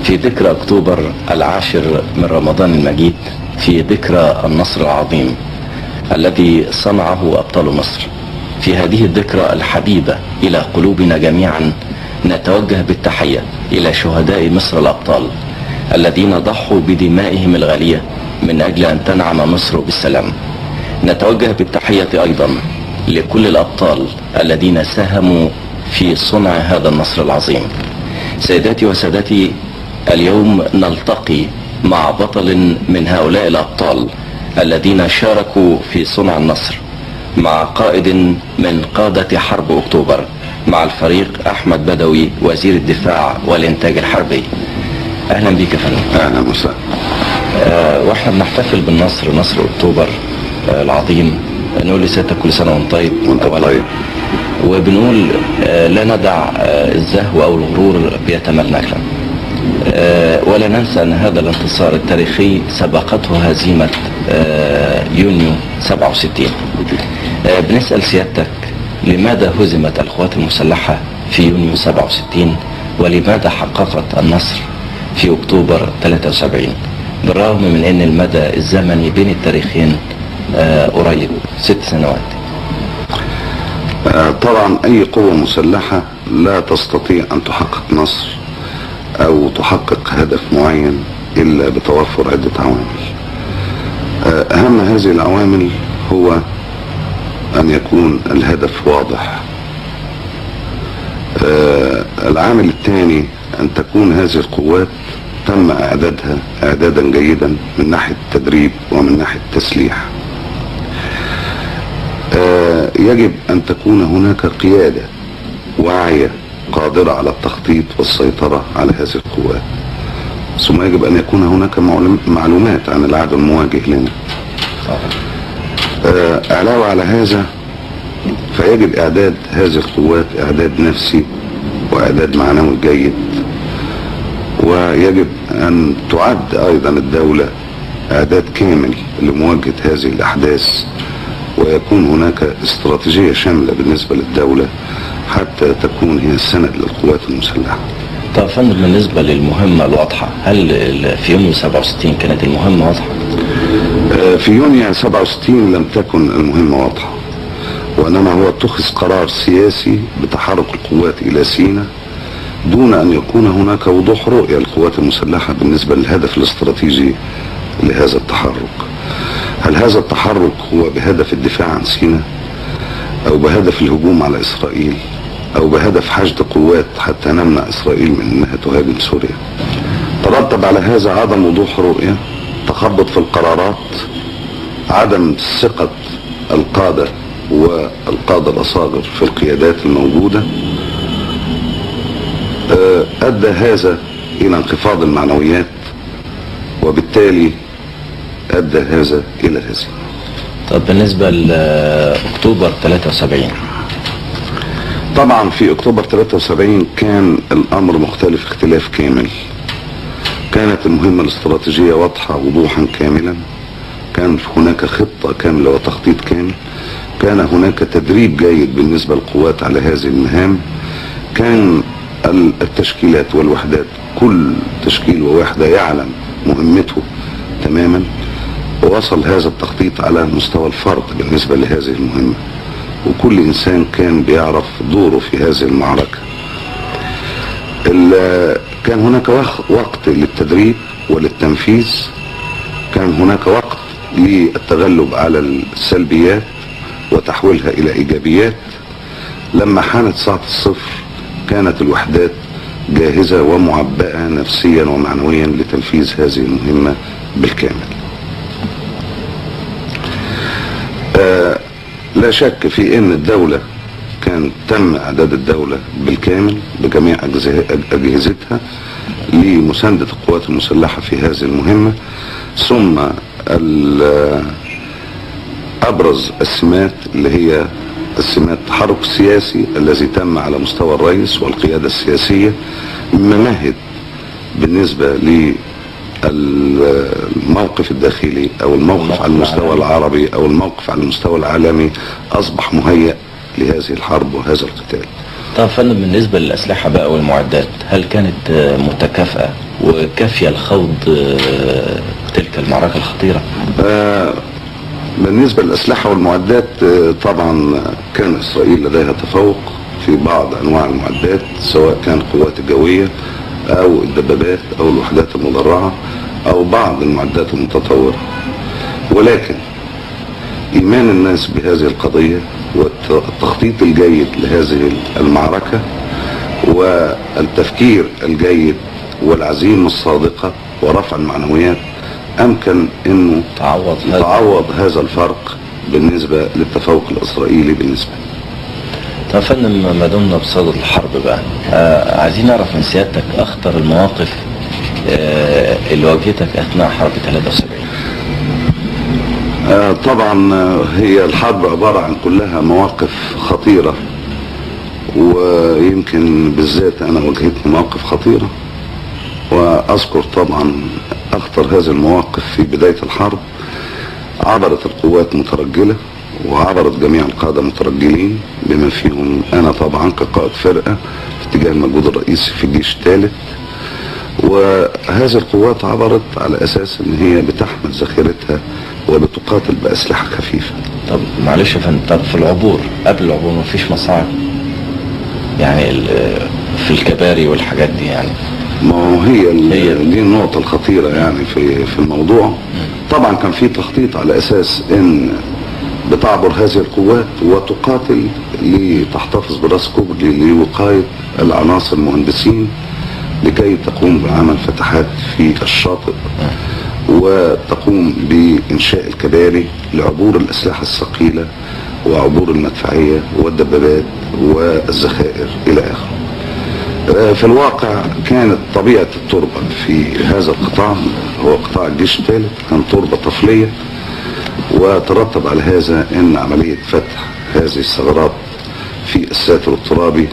في ذكرى أكتوبر 10 من رمضان المجيد، في ذكرى النصر العظيم الذي صنعه أبطال مصر. في هذه الذكرى الحبيبة إلى قلوبنا جميعا نتوجه بالتحية إلى شهداء مصر الأبطال الذين ضحوا بدمائهم الغالية من أجل أن تنعم مصر بالسلام. نتوجه بالتحية أيضا لكل الأبطال الذين ساهموا في صنع هذا النصر العظيم. سيداتي وسادتي، اليوم نلتقي مع بطل من هؤلاء الأبطال الذين شاركوا في صنع النصر، مع قائد من قادة حرب أكتوبر، مع الفريق أحمد بدوي وزير الدفاع والإنتاج الحربي. أهلا بك يا فندم. أهلا وسهلا. واحنا بنحتفل بالنصر، نصر أكتوبر العظيم، نقول لسيادتك كل سنة وانت طيب. وانت طيب. وبنقول لا ندع الزهو أو الغرور بيتملكنا، ولا ننسى أن هذا الانتصار التاريخي سبقته هزيمة يونيو 67. بنسأل سيادتك، لماذا هزمت القوات المسلحة في يونيو 67 ولماذا حققت النصر في أكتوبر 73 بالرغم من أن المدى الزمني بين التاريخين قريب 6 سنوات؟ طبعا أي قوة مسلحة لا تستطيع أن تحقق نصر أو تحقق هدف معين إلا بتوفر عدة عوامل. أهم هذه العوامل هو أن يكون الهدف واضح. العامل الثاني أن تكون هذه القوات تم إعدادها إعدادا جيدا من ناحية التدريب ومن ناحية التسليح. يجب أن تكون هناك قيادة واعية قادرة على التخطيط والسيطرة على هذه القوات، ثم يجب أن يكون هناك معلومات عن العدو المواجه لنا. علاوة على هذا فيجب إعداد هذه القوات إعداد نفسي وإعداد معنوي جيد، ويجب أن تعد أيضا الدولة إعداد كامل لمواجهة هذه الأحداث، ويكون هناك استراتيجية شاملة بالنسبة للدولة حتى تكون هي السند للقوات المسلحة. طب فندم، بالنسبة للمهمة الواضحة، هل في يونيو 67 كانت المهمة واضحة؟ في يونيو 67 لم تكن المهمة واضحة، وإنما هو اتخذ قرار سياسي بتحرك القوات إلى سيناء دون أن يكون هناك وضوح رؤية للقوات المسلحة بالنسبة للهدف الاستراتيجي لهذا التحرك. هل هذا التحرك هو بهدف الدفاع عن سيناء، أو بهدف الهجوم على إسرائيل، أو بهدف حشد قوات حتى نمنع إسرائيل من أنها تهاجم سوريا؟ ترتب على هذا عدم وضوح رؤية، تخبط في القرارات، عدم ثقة القادة والقادة الأصاغر في القيادات الموجودة، أدى هذا إلى انخفاض المعنويات، وبالتالي أدى هذا إلى الهزيمة. طب بالنسبة لأكتوبر 73؟ طبعا في أكتوبر 73 كان الأمر مختلف اختلاف كامل. كانت المهمة الاستراتيجية واضحة وضوحا كاملا، كان هناك خطة كاملة وتخطيط كامل، كان هناك تدريب جيد بالنسبة للقوات على هذه المهام، كان التشكيلات والوحدات كل تشكيل ووحدة يعلم مهمته تماما، ووصل هذا التخطيط على مستوى الفرد بالنسبة لهذه المهمة، وكل إنسان كان بيعرف دوره في هذه المعركة. كان هناك وقت للتدريب وللتنفيذ، كان هناك وقت للتغلب على السلبيات وتحويلها إلى إيجابيات. لما حانت ساعة الصفر كانت الوحدات جاهزة ومعبأة نفسيا ومعنويا لتنفيذ هذه المهمة بالكامل. لا شك في ان الدولة كان تم اعداد الدولة بالكامل بجميع اجهزتها لمساندة القوات المسلحة في هذه المهمة. ثم ابرز السمات اللي هي السمات التحرك السياسي الذي تم على مستوى الرئيس والقيادة السياسية، مما مهد بالنسبة للموقف الداخلي او الموقف على المستوى العربي او الموقف على المستوى العالمي، اصبح مهيأ لهذه الحرب وهذا القتال. طب فندم، بالنسبة للأسلحة بقى والمعدات، هل كانت متكافئة وكافية لخوض تلك المعركة الخطيرة؟ بالنسبة للأسلحة والمعدات طبعا كان إسرائيل لديها تفوق في بعض أنواع المعدات، سواء كان القوات الجوية أو الدبابات أو الوحدات المدرعة أو بعض المعدات المتطورة. ولكن إيمان الناس بهذه القضية والتخطيط الجيد لهذه المعركة والتفكير الجيد والعزيمة الصادقة ورفع المعنويات أمكن أنه تعوض هذا الفرق بالنسبة للتفوق الإسرائيلي بالنسبة. طب فندم، ما دمنا بصدد الحرب بقى، عايزين نعرف من سيادتك أخطر المواقف اللي واجهتك أثناء حرب 73. طبعا هي الحرب عبارة عن كلها مواقف خطيرة، ويمكن بالذات أنا واجهتني مواقف خطيرة، وأذكر طبعا أخطر هذه المواقف في بداية الحرب. عبرت القوات مترجلة وعبرت جميع القادة مترجلين بما فيهم أنا طبعا كقائد فرقة في اتجاه المجهود الرئيسي في الجيش الثالث، وهذه القوات عبرت على أساس أن هي بتحمل ذخيرتها وبتقاتل بأسلحة خفيفة. طب معلش يا فندم، طب في العبور، قبل العبور مفيش مصاعب يعني في الكباري والحاجات دي؟ يعني ما هي دي النقطة الخطيرة يعني في الموضوع. طبعا كان في تخطيط على أساس أن بتعبر هذه القوات وتقاتل لتحتفظ براس كوبري لوقاية العناصر المهندسين لكي تقوم بعمل فتحات في الشاطئ وتقوم بإنشاء الكباري لعبور الأسلحة الثقيلة وعبور المدفعية والدبابات والذخائر إلى آخره. في الواقع كانت طبيعة التربة في هذا القطاع، هو قطاع الجيش الثالث، كان تربة طفلية، وترتب على هذا ان عملية فتح هذه الثغرات في الساتر الترابي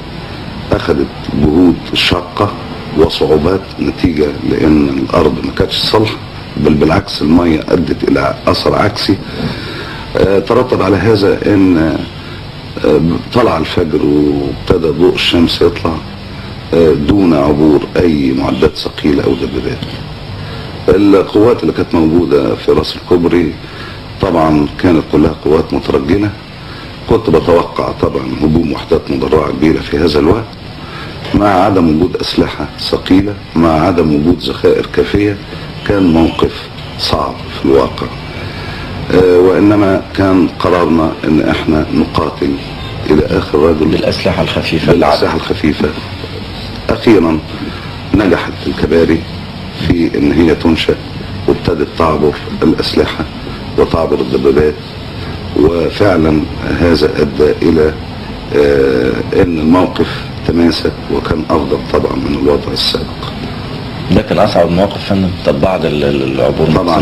اخذت جهود شاقة وصعوبات، نتيجة لان الارض ما كانتش صالحة، بل بالعكس المية ادت الى اثر عكسي. ترتب على هذا ان طلع الفجر وابتدى ضوء الشمس يطلع دون عبور اي معدات ثقيلة او دبابات. القوات اللي كانت موجودة في راس الكوبري طبعا كانت كلها قوات مترجلة. كنت بتوقع طبعا هجوم وحدات مدرعة كبيرة في هذا الوقت، مع عدم وجود أسلحة ثقيلة، مع عدم وجود ذخائر كافية. كان موقف صعب في الواقع، وإنما كان قرارنا إن إحنا نقاتل إلى آخر رجل بالأسلحة الخفيفة. بالأسلحة الخفيفة. أخيرا نجحت الكباري في إن هي تنشأ، وابتدت تعبر الأسلحة وتعبر الدبابات، وفعلا هذا ادى الى ان الموقف تماسك وكان افضل طبعا من الوضع السابق. ده كان اصعب المواقف فندم. طب بعد العبور طبعا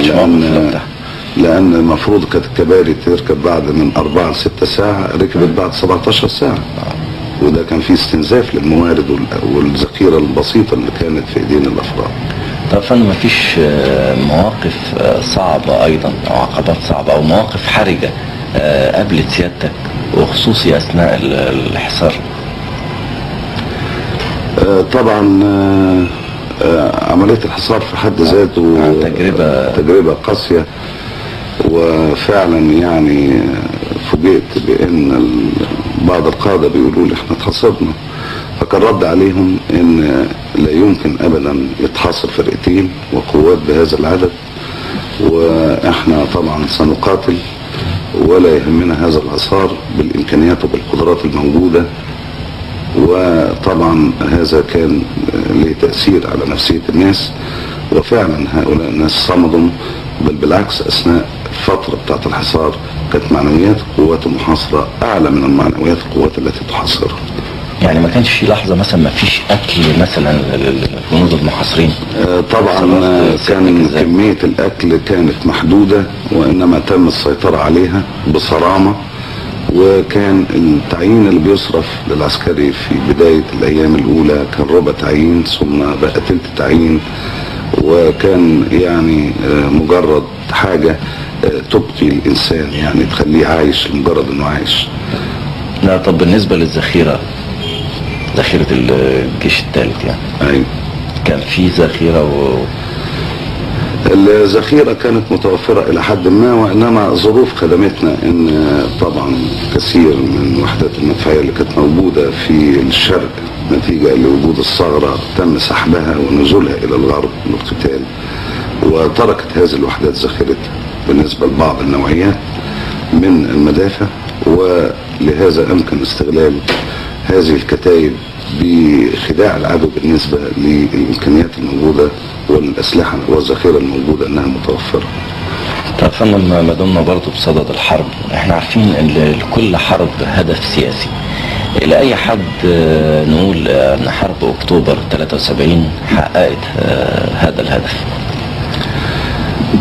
لان المفروض كانت الكباري تركب بعد من 4 ل 6 ساعة، ركبت بعد 17 ساعة، وده كان فيه استنزاف للموارد والذخيرة البسيطة اللي كانت في ايدين الافراد. طب فندم، مفيش مواقف صعبة ايضا او عقبات صعبة او مواقف حرجة قابلت سيادتك وخصوصي اثناء الحصار؟ طبعا عملية الحصار في حد ذاته تجربة قاسية، وفعلا يعني فوجئت بان بعض القادة بيقولوا لي احنا اتحصرنا، فكان رد عليهم ان لا يمكن ابدا يتحاصر فرقتين وقوات بهذا العدد، واحنا طبعا سنقاتل ولا يهمنا هذا الحصار بالامكانيات وبالقدرات الموجودة. وطبعا هذا كان له تأثير على نفسية الناس، وفعلا هؤلاء الناس صمدوا، بل بالعكس اثناء الفترة بتاعت الحصار كانت معنويات القوات المحاصرة اعلى من المعنويات القوات التي تحاصرها. يعني ما كانش في لحظة مثلا ما فيش اكل مثلا للجنود المحاصرين؟ طبعا كان كمية الاكل كانت محدودة، وانما تم السيطرة عليها بصرامة، وكان التعيين اللي بيصرف للعسكري في بداية الايام الاولى كان ربع تعيين، ثم بقى تلت تعيين، وكان يعني مجرد حاجة تبقي الانسان، يعني تخليه عايش لمجرد انه عايش. لا طب بالنسبة للذخيرة، ذخيرة الجيش الثالث يعني، ايوه، كان في ذخيرة الذخيرة كانت متوفرة إلى حد ما، وإنما ظروف خدمتنا إن طبعا كثير من الوحدات المدفعية اللي كانت موجودة في الشرق نتيجة لوجود الثغرة تم سحبها ونزولها إلى الغرب للقتال، وتركت هذه الوحدات ذخيرتها بالنسبة لبعض النوعيات من المدافع، ولهذا أمكن استغلال هذه الكتائب بخداع العدو بالنسبة للإمكانيات الموجودة والأسلحة والذخيرة الموجودة أنها متوفرة. طب فندم، ما دمنا برضه بصدد الحرب، احنا عارفين ان لكل حرب هدف سياسي. الى اي حد نقول ان حرب اكتوبر 73 حققت هذا الهدف؟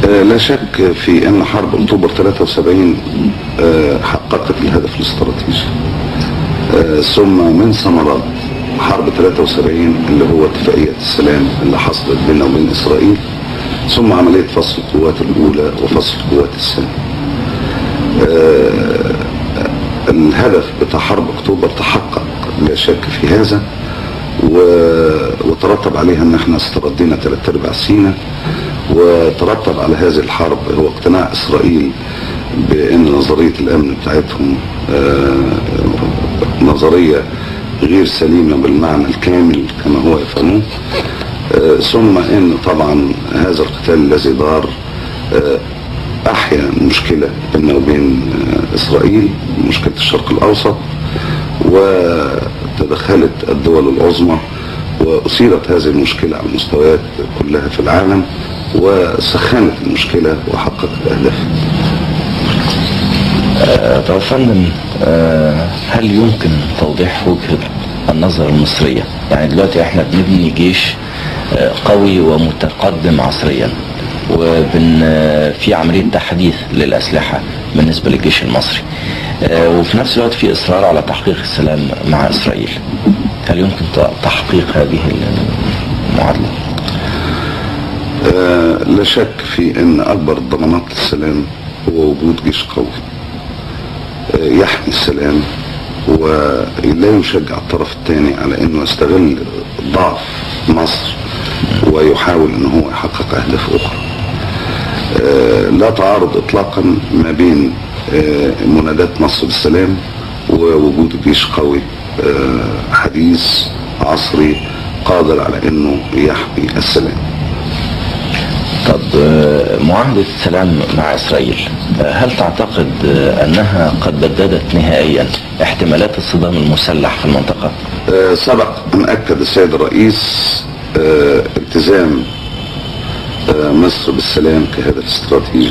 لا شك في ان حرب اكتوبر 73 حققت الهدف الاستراتيجي. ثم من ثمرات حرب 73 اللي هو اتفاقية السلام اللي حصلت بيننا وبين اسرائيل، ثم عملية فصل القوات الاولى وفصل القوات الثانية. الهدف بتاع حرب اكتوبر تحقق لا شك في هذا، وترتب عليها ان احنا استردينا 3/4 سيناء، وترتب على هذه الحرب هو اقتناع اسرائيل بان نظرية الامن بتاعتهم نظرية غير سليمة بالمعنى الكامل كما هو يفهمون. ثم ان طبعا هذا القتال الذي دار احيا مشكلة بيننا وبين اسرائيل، مشكلة الشرق الاوسط، وتدخلت الدول العظمى واثيرت هذه المشكلة على المستويات كلها في العالم، وسخنت المشكلة وحققت اهدافها. طب يا فندم، هل يمكن توضيح وجهة النظر المصرية؟ يعني دلوقتي احنا بنبني جيش قوي ومتقدم عصريا، في عملية تحديث للأسلحة بالنسبة للجيش المصري، وفي نفس الوقت في إصرار على تحقيق السلام مع إسرائيل. هل يمكن تحقيق هذه المعادلة؟ لا شك في أن أكبر ضمانات السلام هو وجود جيش قوي يحمي السلام، ولا يشجع الطرف الثاني على أنه يستغل ضعف مصر ويحاول أنه هو يحقق أهداف أخرى. لا تعارض إطلاقا ما بين منادات مصر بالسلام ووجود جيش قوي حديث عصري قادر على أنه يحمي السلام. طب معاهدة السلام مع إسرائيل، هل تعتقد أنها قد بددت نهائيا احتمالات الصدام المسلح في المنطقة؟ سبق أن أكد السيد الرئيس التزام مصر بالسلام كهدف استراتيجي،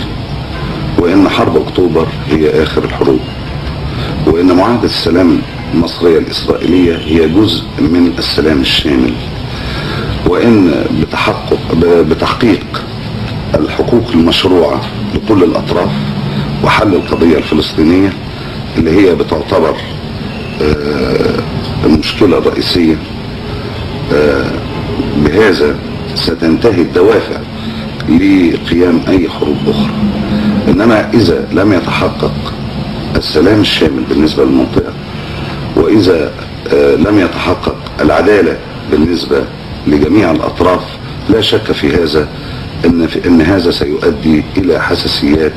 وإن حرب أكتوبر هي آخر الحروب، وإن معاهدة السلام المصرية الإسرائيلية هي جزء من السلام الشامل، وإن بتحقيق الحقوق المشروعة لكل الأطراف وحل القضية الفلسطينية اللي هي بتعتبر المشكلة الرئيسية، بهذا ستنتهي الدوافع لقيام أي حروب أخرى. إنما إذا لم يتحقق السلام الشامل بالنسبة للمنطقة، وإذا لم يتحقق العدالة بالنسبة لجميع الأطراف، لا شك في هذا إن هذا سيؤدي إلى حساسيات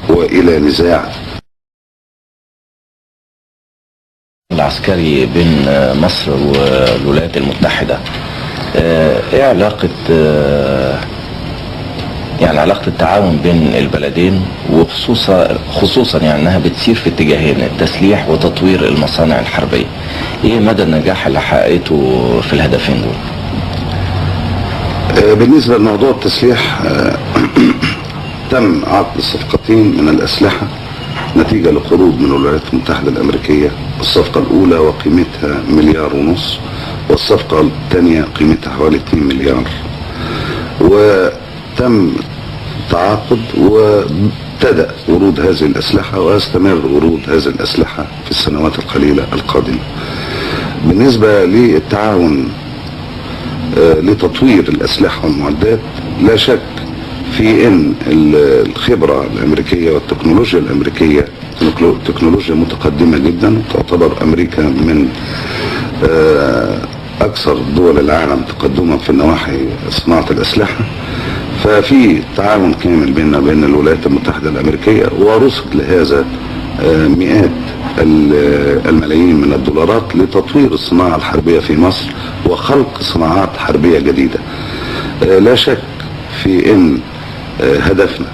وإلى نزاع. العسكري بين مصر والولايات المتحدة، ايه علاقة يعني علاقة التعاون بين البلدين، وخصوصا يعني انها بتسير في اتجاهين، التسليح وتطوير المصانع الحربية. ايه مدى النجاح اللي حققته في الهدفين دول؟ بالنسبة لموضوع التسليح تم عقد صفقتين من الأسلحة نتيجة لقروض من الولايات المتحدة الأمريكية. الصفقة الأولى وقيمتها 1.5 مليار، والصفقة الثانية قيمتها حوالي 2 مليار. وتم تعاقد وابتدأ ورود هذه الأسلحة، ويستمر ورود هذه الأسلحة في السنوات القليلة القادمة. بالنسبة للتعاون لتطوير الأسلحة والمعدات، لا شك في ان الخبرة الامريكية والتكنولوجيا الامريكية تكنولوجيا متقدمة جدا. تعتبر امريكا من اكثر دول العالم تقدما في النواحي صناعة الاسلحة. ففي تعاون كامل بيننا وبين الولايات المتحدة الامريكية، ورصد لهذا مئات الملايين من الدولارات لتطوير الصناعة الحربية في مصر وخلق صناعات حربية جديدة. لا شك في ان هدفنا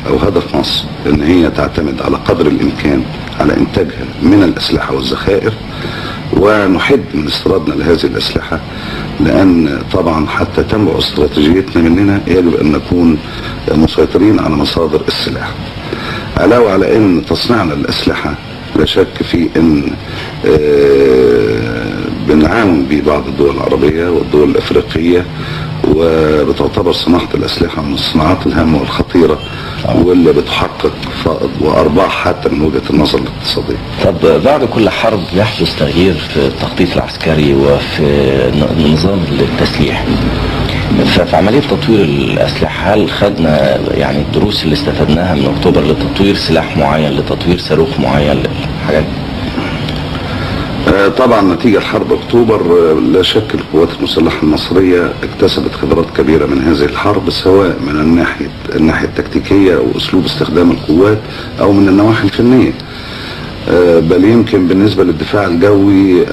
او هدف مصر ان هي تعتمد على قدر الامكان على انتاجها من الاسلحة والذخائر، ونحد من استيرادنا لهذه الاسلحة، لان طبعا حتى تنبع استراتيجيتنا مننا يجب ان نكون مسيطرين على مصادر السلاح. علاوة على ان تصنيعنا للاسلحة لا شك في ان بنعاون ببعض الدول العربية والدول الافريقية، وبتعتبر صناعة الاسلحة من الصناعات الهامة والخطيرة واللي بتحقق فائض وارباح حتى من وجهة النظر الاقتصادية. طب بعد كل حرب يحدث تغيير في التخطيط العسكري وفي نظام التسليح. ففي عملية تطوير الأسلحة هل خدنا يعني الدروس اللي استفدناها من أكتوبر لتطوير سلاح معين، لتطوير صاروخ معين، للحاجات؟ طبعا نتيجة حرب أكتوبر لا شك القوات المسلحة المصرية اكتسبت خبرات كبيرة من هذه الحرب، سواء من الناحية التكتيكية أو أسلوب استخدام القوات أو من النواحي الفنية. بل يمكن بالنسبة للدفاع الجوي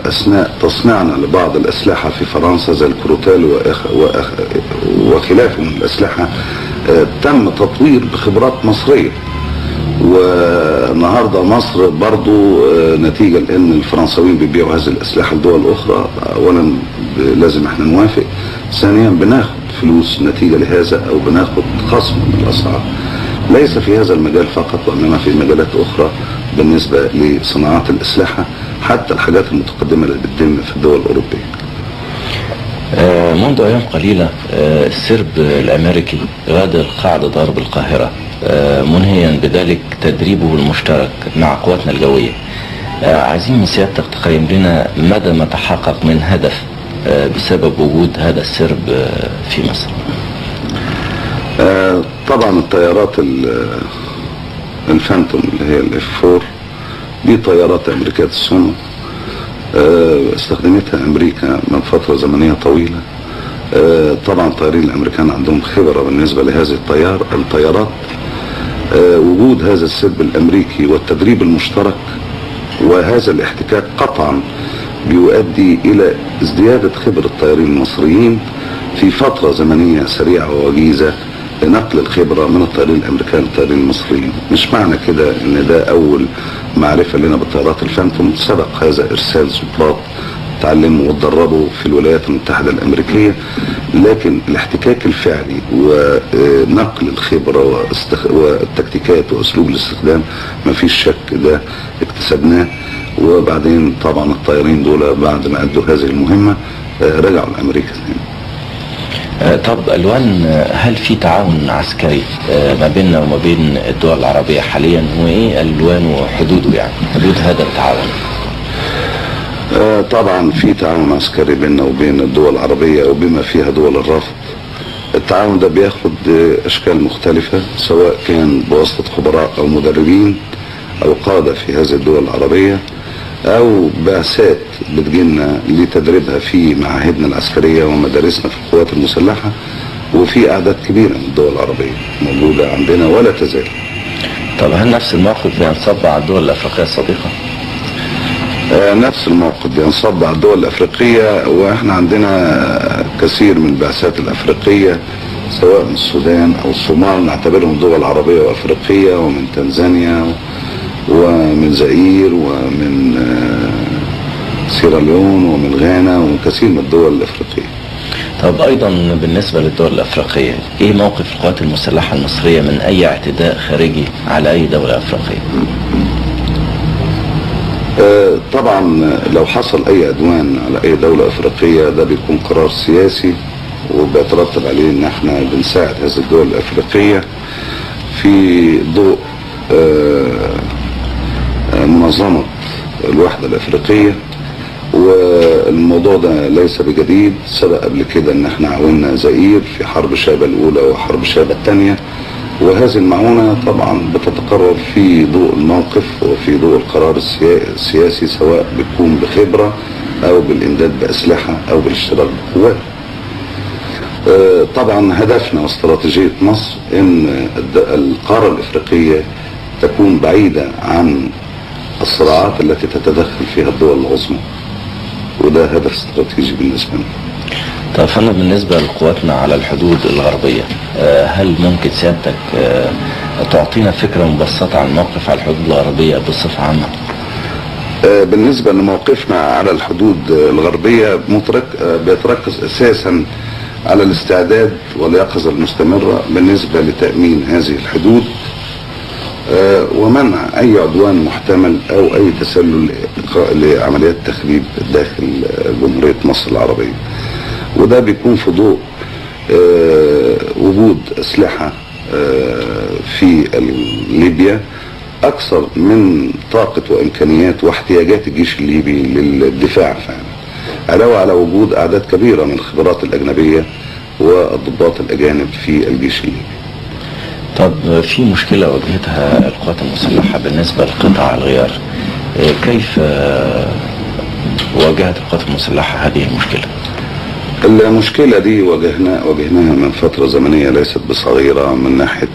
أثناء تصنيعنا لبعض الأسلحة في فرنسا زي الكروتال وخلافه من الأسلحة تم تطوير بخبرات مصرية. والنهاردة مصر برضو نتيجة لأن الفرنساويين بيبيعوا هذه الأسلحة لدول أخرى، أولا لازم احنا نوافق، ثانيا بناخد فلوس نتيجة لهذا أو بناخد خصم من الأسعار، ليس في هذا المجال فقط وإنما في مجالات أخرى بالنسبة لصناعات الأسلحة، حتى الحاجات المتقدمة اللي بتتم في الدول الأوروبية. منذ أيام قليلة السرب الأمريكي غادر قاعدة ضرب القاهرة، منهيا بذلك تدريبه المشترك مع قواتنا الجوية. عايزين من سيادتك تقيم لنا مدى ما تحقق من هدف بسبب وجود هذا السرب في مصر. طبعا الطيارات الفانتوم اللي هي الاف 4 دي طيارات امريكية الصنع، استخدمتها امريكا من فترة زمنية طويلة. طبعا الطيارين الامريكان عندهم خبرة بالنسبة لهذه الطيارات. وجود هذا السرب الامريكي والتدريب المشترك وهذا الاحتكاك قطعا بيؤدي الى ازديادة خبرة الطيارين المصريين في فترة زمنية سريعة ووجيزة لنقل الخبرة من الطيارين الامريكان للطيارين المصريين. مش معنى كده ان ده اول معرفة لنا بالطيارات الفانتوم، سبق هذا ارسال ضباط تعلموا واتدربوا في الولايات المتحدة الامريكية، لكن الاحتكاك الفعلي ونقل الخبرة والتكتيكات واسلوب الاستخدام ما فيش شك ده اكتسبناه. وبعدين طبعا الطيارين دول بعد ما ادوا هذه المهمة رجعوا لامريكا ثاني. طب ألوان، هل في تعاون عسكري ما بيننا وما بين الدول العربية حاليا؟ وإيه ألوان وحدوده، يعني حدود هذا التعاون؟ طبعا في تعاون عسكري بيننا وبين الدول العربية وبما فيها دول الرفض. التعاون ده بياخد أشكال مختلفة، سواء كان بواسطة خبراء أو مدربين أو قادة في هذه الدول العربية، او بعثات بتجينا لتدريبها في معاهدنا العسكرية ومدارسنا في القوات المسلحة. وفي اعداد كبيرة من الدول العربية موجودة عندنا ولا تزال. طب هل نفس الموقف بينصب على الدول الافريقية الصديقة؟ نفس الموقف بينصب على الدول الافريقية، واحنا عندنا كثير من البعثات الافريقية سواء من السودان او الصومال، نعتبرهم دول عربية وافريقية، ومن تنزانيا ومن زئير ومن سيراليون ومن غانا ومن كثير من الدول الافريقية. طب ايضا بالنسبة للدول الافريقية، ايه موقف القوات المسلحة المصرية من اي اعتداء خارجي على اي دولة افريقية؟ طبعا لو حصل اي عدوان على اي دولة افريقية ده بيكون قرار سياسي، وبيترتب عليه ان احنا بنساعد هذه الدول الافريقية في ضوء منظمة الوحدة الافريقية. والموضوع ده ليس بجديد، سبق قبل كده ان احنا عاوننا زئير في حرب شابة الاولى وحرب شابة الثانية، وهذه المعونة طبعا بتتقرر في ضوء الموقف وفي ضوء القرار السياسي، سواء بتكون بخبرة او بالامداد باسلحه او بالاشتراك بقوات. طبعا هدفنا واستراتيجيه مصر ان القاره الافريقيه تكون بعيده عن الصراعات التي تتدخل فيها الدول العظمى، وده هدف استراتيجي بالنسبه لنا. طب فأنا بالنسبة لقواتنا على الحدود الغربية، هل ممكن سيادتك تعطينا فكرة مبسطة عن الموقف على الحدود الغربية بصفة عامة؟ بالنسبة لموقفنا على الحدود الغربية بيتركز أساسا على الاستعداد واليقظة المستمرة بالنسبة لتأمين هذه الحدود ومنع أي عدوان محتمل أو أي تسلل لعمليات تخريب داخل جمهورية مصر العربية. وده بيكون في ضوء وجود أسلحة في ليبيا أكثر من طاقة وإمكانيات واحتياجات الجيش الليبي للدفاع فعلا، علاوة على وجود أعداد كبيرة من الخبرات الأجنبية والضباط الأجانب في الجيش الليبي. طب في مشكلة واجهتها القوات المسلحة بالنسبة لقطع الغيار، كيف واجهت القوات المسلحة هذه المشكلة؟ المشكلة دي واجهناها من فترة زمنية ليست بصغيرة، من ناحية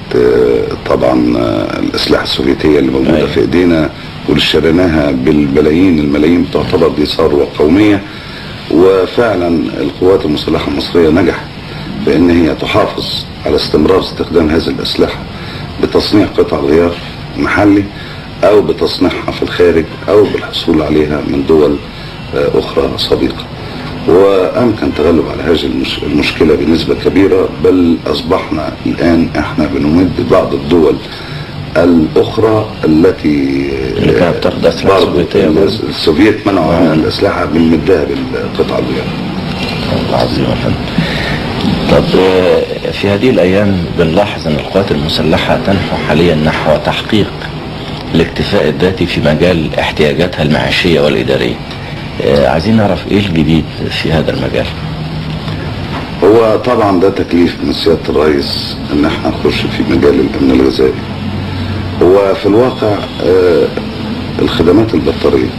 طبعا الأسلحة السوفيتية اللي موجودة في ايدينا واللي اشتريناها بالملايين الملايين، تعتبر دي ثروة قومية. وفعلا القوات المسلحة المصرية نجحت بأن هي تحافظ على استمرار استخدام هذه الأسلحة بتصنيع قطع غيار محلي أو بتصنيعها في الخارج أو بالحصول عليها من دول أخرى صديقة، وأمكن تغلب على هذه المشكلة بنسبة كبيرة. بل أصبحنا الآن احنا بنمد بعض الدول الأخرى التي كانت بتاخد أسلحة سوفيتية، السوفيت منعوا عنها الأسلحة بنمدها بالقطع الغيار. عظيم يا فندم. طب في هذه الأيام بنلاحظ أن القوات المسلحة تنحو حاليا نحو تحقيق الاكتفاء الذاتي في مجال احتياجاتها المعيشية والإدارية. عايزين نعرف ايه الجديد في هذا المجال. هو طبعا ده تكليف من سيادة الرئيس ان احنا نخش في مجال الامن الغذائي. هو في الواقع الخدمات البطارية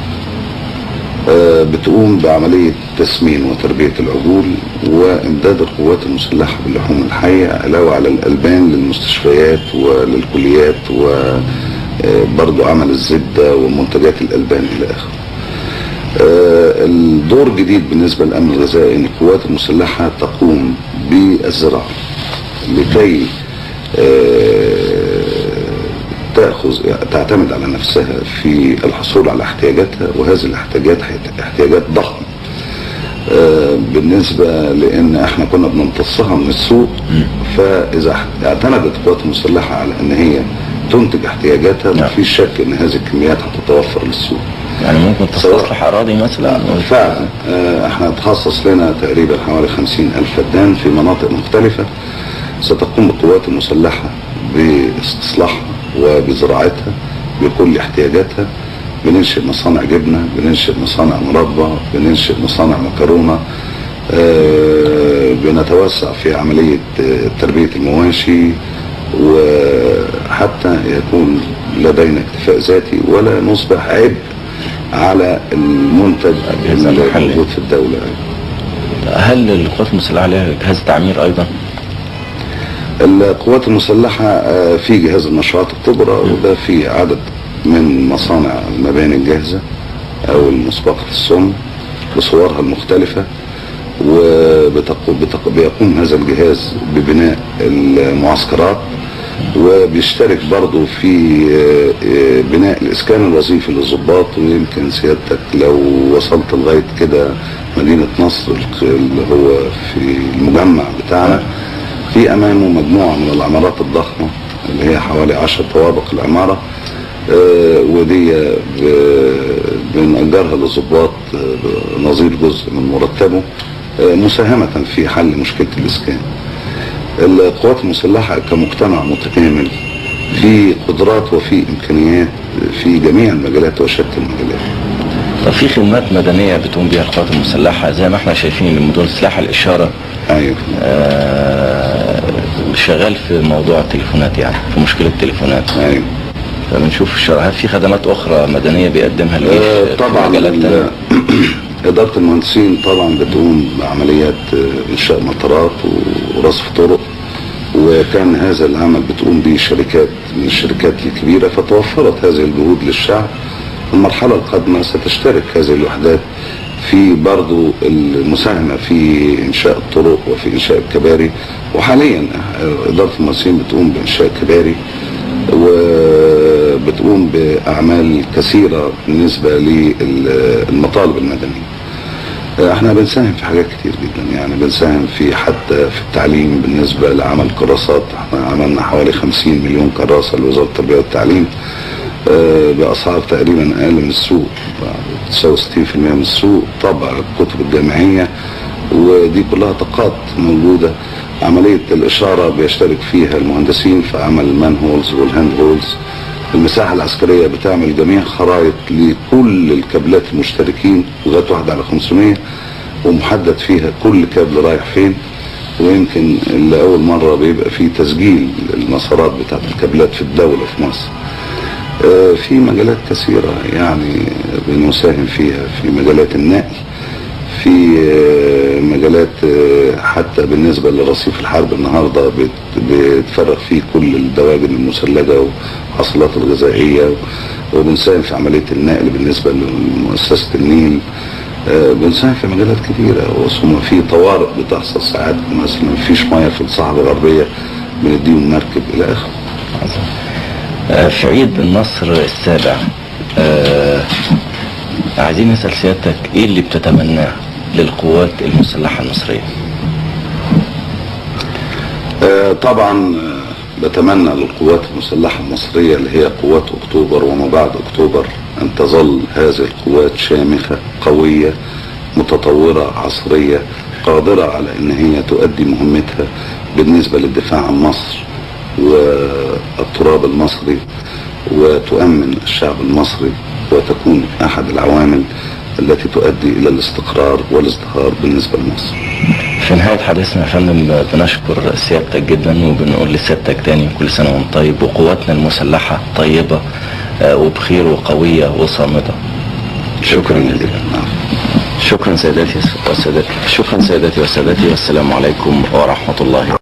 بتقوم بعملية تسمين وتربية العجول وامداد القوات المسلحة باللحوم الحية، علاوة على الألبان للمستشفيات وللكليات، وبرضو عمل الزبدة ومنتجات الألبان إلى آخره. الدور الجديد بالنسبة للأمن الغذائي أن القوات المسلحة تقوم بالزراعة لكي تعتمد على نفسها في الحصول على احتياجاتها، وهذه الاحتياجات احتياجات ضخمة بالنسبة لأن احنا كنا بنمتصها من السوق. فإذا اعتمدت القوات المسلحة على أن هي تنتج احتياجاتها مفيش شك أن هذه الكميات هتتوفر للسوق. يعني ممكن تستصلح أراضي مثلا؟ فعلا احنا تخصص لنا تقريبا حوالي 50,000 فدان في مناطق مختلفة، ستقوم القوات المسلحة باستصلاحها وبزراعتها بكل احتياجاتها. بننشئ مصانع جبنة، بننشئ مصانع مربى، بننشئ مصانع مكرونة، بنتوسع في عملية تربية المواشي، وحتى يكون لدينا اكتفاء ذاتي ولا نصبح عبء على المنتج اللي موجود في الدولة. هل القوات المسلحة لها جهاز تعمير أيضا؟ القوات المسلحة في جهاز النشاط الكبرى، وده في عدد من مصانع المباني الجاهزة أو المسبقة الصنع بصورها المختلفة، وبيقوم هذا الجهاز ببناء المعسكرات، وبيشترك برضو في بناء الإسكان الوظيفي للضباط. ويمكن سيادتك لو وصلت لغاية كده مدينة نصر اللي هو في المجمع بتاعنا، في أمامه مجموعة من العمارات الضخمة اللي هي حوالي 10 طوابق العمارة، ودي بنأجرها للضباط نظير جزء من مرتبه مساهمة في حل مشكلة الإسكان. القوات المسلحة كمجتمع متكامل في قدرات وفي إمكانيات في جميع المجالات وشتى المجالات. طب في خدمات مدنية بتقوم بها القوات المسلحة زي ما احنا شايفين مدن سلاح الإشارة؟ أيوه. شغال في موضوع التليفونات، يعني في مشكلة التليفونات. أيوه. فبنشوف هل في خدمات أخرى مدنية بيقدمها الجيش طبعا إدارة المهندسين طبعا بتقوم بعمليات إنشاء مطارات ورصف طرق، وكان هذا العمل بتقوم به شركات من الشركات الكبيرة، فتوفرت هذه الجهود للشعب. المرحلة القادمة ستشترك هذه الوحدات في برضو المساهمة في إنشاء الطرق وفي إنشاء الكباري. وحاليا إدارة المهندسين بتقوم بإنشاء كباري وبتقوم بأعمال كثيرة بالنسبة للمطالب المدنية. احنا بنساهم في حاجات كتير جدا، يعني بنساهم في حتى في التعليم بالنسبة لعمل كراسات. احنا عملنا حوالي 50 مليون كراسة لوزارة التربية والتعليم بأسعار تقريبا أقل من السوق، تساوي 60% من السوق. طبع الكتب الجامعية، ودي كلها طاقات موجودة. عملية الإشارة بيشترك فيها المهندسين في عمل المان هولز والهاند هولز. المساحة العسكرية بتعمل جميع خرائط لكل الكابلات المشتركين لغاية 1 على 500، ومحدد فيها كل كابل رايح فين. ويمكن لأول مرة بيبقى فيه تسجيل المسارات بتاعت الكابلات في الدولة في مصر. في مجالات كثيرة يعني بنساهم فيها، في مجالات النقل، في مجالات حتى بالنسبة لرصيف الحرب النهاردة بتفرغ فيه كل الدواجن المثلجة والحاصلات الغذائية، وبنساهم في عملية النقل بالنسبة لمؤسسة النيل. بنساهم في مجالات كثيرة، وثم في طوارئ بتحصل ساعات مثلا مفيش مياه في الصحراء الغربية بنديهم مركب إلى آخره. في عيد النصر السابع عايزين نسأل سيادتك ايه اللي بتتمناه للقوات المسلحة المصرية؟ طبعا بتمنى للقوات المسلحة المصرية اللي هي قوات اكتوبر وما بعد اكتوبر ان تظل هذه القوات شامخة قوية متطورة عصرية قادرة على ان هي تؤدي مهمتها بالنسبة للدفاع عن مصر والتراب المصري، وتؤمن الشعب المصري، وتكون احد العوامل التي تؤدي الى الاستقرار والازدهار بالنسبة لمصر. في نهاية حديثنا يا فندم بنشكر سيادتك جدا، وبنقول لسيادتك تاني كل سنة وانت طيب، وقواتنا المسلحة طيبة وبخير وقوية وصامدة. شكرا جزيلا. شكرا سيداتي وسادتي، شكرا سيداتي وسادتي، والسلام عليكم ورحمة الله.